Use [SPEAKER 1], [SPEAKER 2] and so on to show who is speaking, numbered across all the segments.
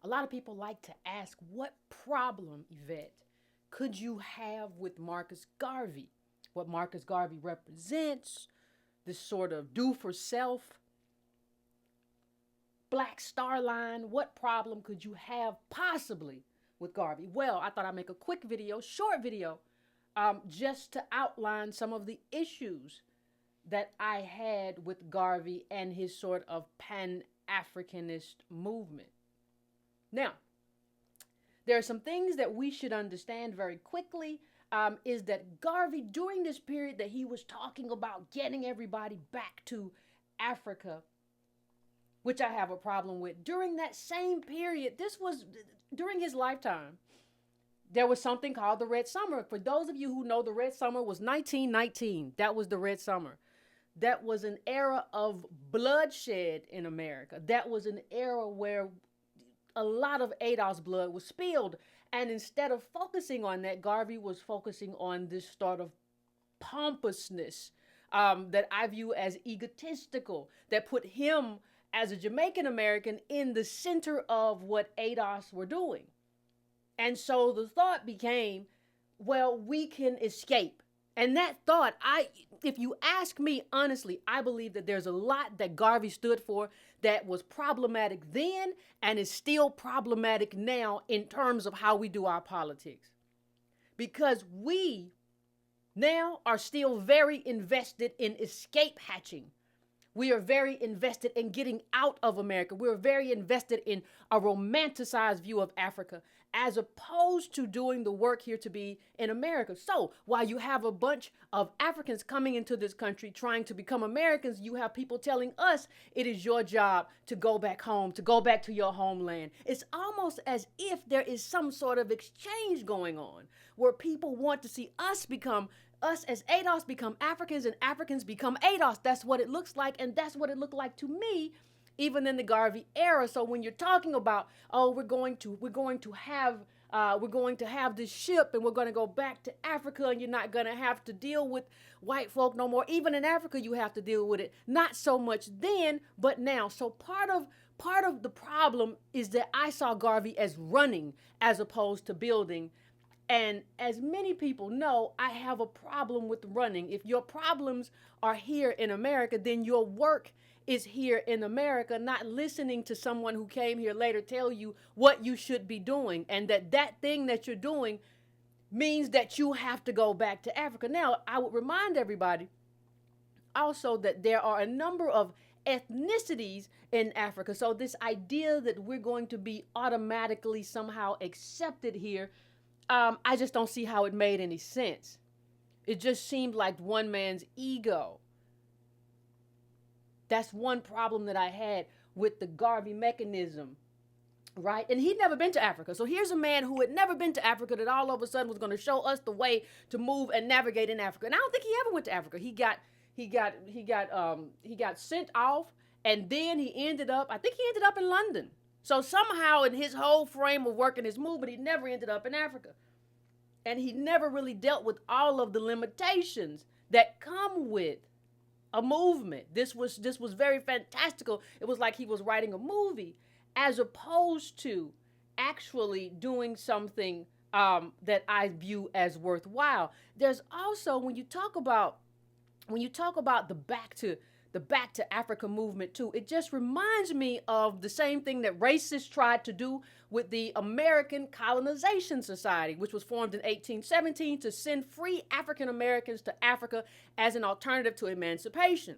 [SPEAKER 1] lot of people like to ask, what problem, Yvette, could you have with Marcus Garvey? What Marcus Garvey represents, this sort of do for self, black star line, what problem could you have possibly with Garvey? Well, I thought I'd make a quick video, short video, just to outline some of the issues that I had with Garvey and his sort of pan Africanist movement. Now, there are some things that we should understand very quickly. Is that Garvey, during this period that he was talking about getting everybody back to Africa, which I have a problem with, during that same period, this was during his lifetime, there was something called the Red Summer. For those of you who know, the Red Summer was 1919. That was the Red Summer. That was an era of bloodshed in America. That was an era where a lot of Adolf's blood was spilled. And instead of focusing on that, Garvey was focusing on this sort of pompousness that I view as egotistical, that put him as a Jamaican American in the center of what ADOS were doing. And so the thought became, well, we can escape. And that thought, if you ask me honestly, I believe that there's a lot that Garvey stood for that was problematic then and is still problematic now in terms of how we do our politics. Because we now are still very invested in escape hatching. We are very invested in getting out of America. We're very invested in a romanticized view of Africa, as opposed to doing the work here to be in America. So while you have a bunch of Africans coming into this country trying to become Americans, you have people telling us it is your job to go back home, to go back to your homeland. It's almost as if there is some sort of exchange going on where people want to see us as ADOS become Africans and Africans become ADOS. That's what it looks like, and that's what it looked like to me even in the Garvey era. So when you're talking about, oh, we're going to have this ship and we're going to go back to Africa and you're not going to have to deal with white folk no more. Even in Africa, you have to deal with it. Not so much then, but now. So part of the problem is that I saw Garvey as running as opposed to building. And as many people know, I have a problem with running. If your problems are here in America, then your work is here in America, not listening to someone who came here later tell you what you should be doing, and that thing that you're doing means that you have to go back to Africa. Now, I would remind everybody also that there are a number of ethnicities in Africa. So this idea that we're going to be automatically somehow accepted here, I just don't see how it made any sense. It just seemed like one man's ego. That's one problem that I had with the Garvey mechanism, right? And he'd never been to Africa. So here's a man who had never been to Africa that all of a sudden was going to show us the way to move and navigate in Africa. And I don't think he ever went to Africa. He got sent off, and then he ended up in London. So somehow in his whole frame of work and his movement, he never ended up in Africa. And he never really dealt with all of the limitations that come with a movement. This was very fantastical. It was like he was writing a movie as opposed to actually doing something that I view as worthwhile. There's also, when you talk about the back to Africa movement too, it just reminds me of the same thing that racists tried to do with the American Colonization Society, which was formed in 1817 to send free African Americans to Africa as an alternative to emancipation.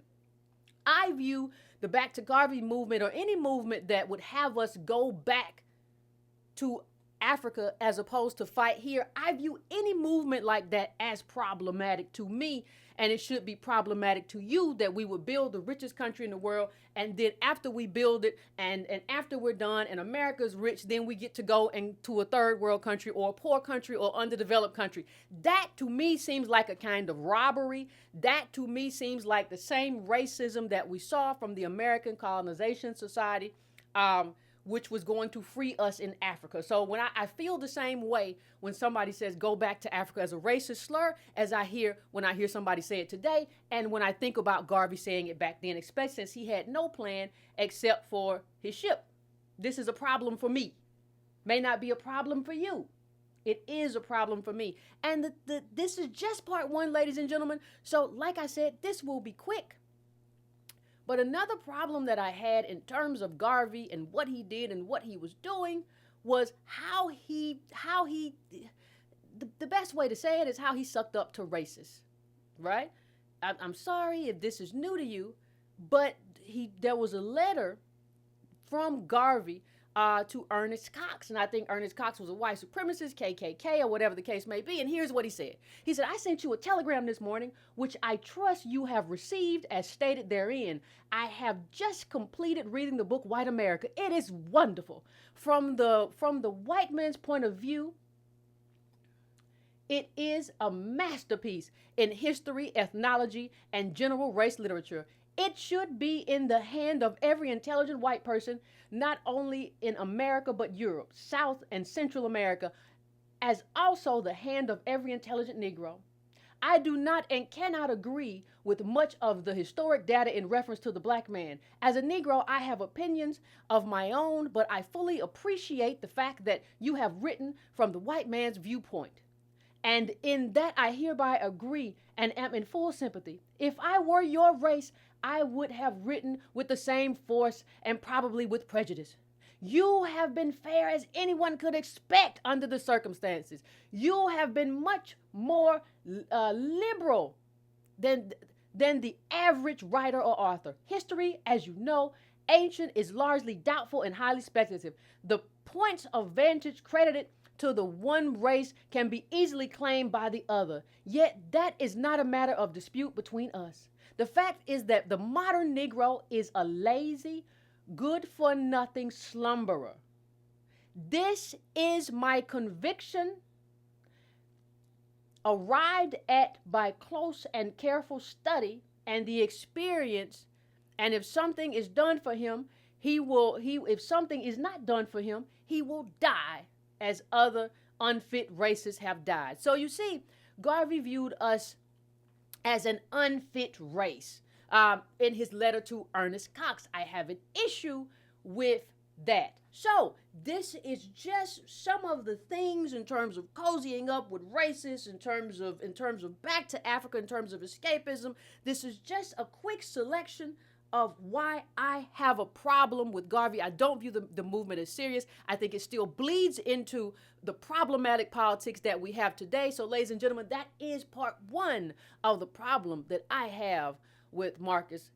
[SPEAKER 1] I view the Back to Garvey movement, or any movement that would have us go back to Africa as opposed to fight here, I view any movement like that as problematic to me. And it should be problematic to you that we would build the richest country in the world. And then after we build it and after we're done and America's rich, then we get to go into a third world country or a poor country or underdeveloped country. That to me seems like a kind of robbery. That to me seems like the same racism that we saw from the American Colonization Society, which was going to free us in Africa. So when I feel the same way when somebody says go back to Africa as a racist slur as when I hear somebody say it today, and when I think about Garvey saying it back then, especially since he had no plan except for his ship. This is a problem for me. May not be a problem for you. It is a problem for me. And this is just part one, ladies and gentlemen. So, like I said, this will be quick. But another problem that I had in terms of Garvey and what he did and what he was doing was the best way to say it is how he sucked up to racists, right? I'm sorry if this is new to you, but there was a letter from Garvey to Ernest Cox. And I think Ernest Cox was a white supremacist, KKK, or whatever the case may be. And here's what he said. He said, I sent you a telegram this morning, which I trust you have received as stated therein. I have just completed reading the book, White America. It is wonderful. From the white man's point of view, it is a masterpiece in history, ethnology, and general race literature. It should be in the hand of every intelligent white person, not only in America, but Europe, South and Central America, as also the hand of every intelligent Negro. I do not and cannot agree with much of the historic data in reference to the black man. As a Negro, I have opinions of my own, but I fully appreciate the fact that you have written from the white man's viewpoint. And in that I hereby agree and am in full sympathy. If I were your race, I would have written with the same force and probably with prejudice. You have been fair as anyone could expect under the circumstances. You have been much more liberal than the average writer or author. History, as you know, ancient is largely doubtful and highly speculative. The points of vantage credited to the one race can be easily claimed by the other. Yet that is not a matter of dispute between us. The fact is that the modern Negro is a lazy, good-for-nothing slumberer. This is my conviction, arrived at by close and careful study and the experience. And if something is done for him, if something is not done for him, he will die as other unfit races have died. So you see, Garvey viewed us as an unfit race. In his letter to Ernest Cox, I have an issue with that. So this is just some of the things in terms of cozying up with racists, in terms of back to Africa, in terms of escapism. This is just a quick selection of why I have a problem with Garvey. I don't view the movement as serious. I think it still bleeds into the problematic politics that we have today. So, ladies and gentlemen, that is part one of the problem that I have with Marcus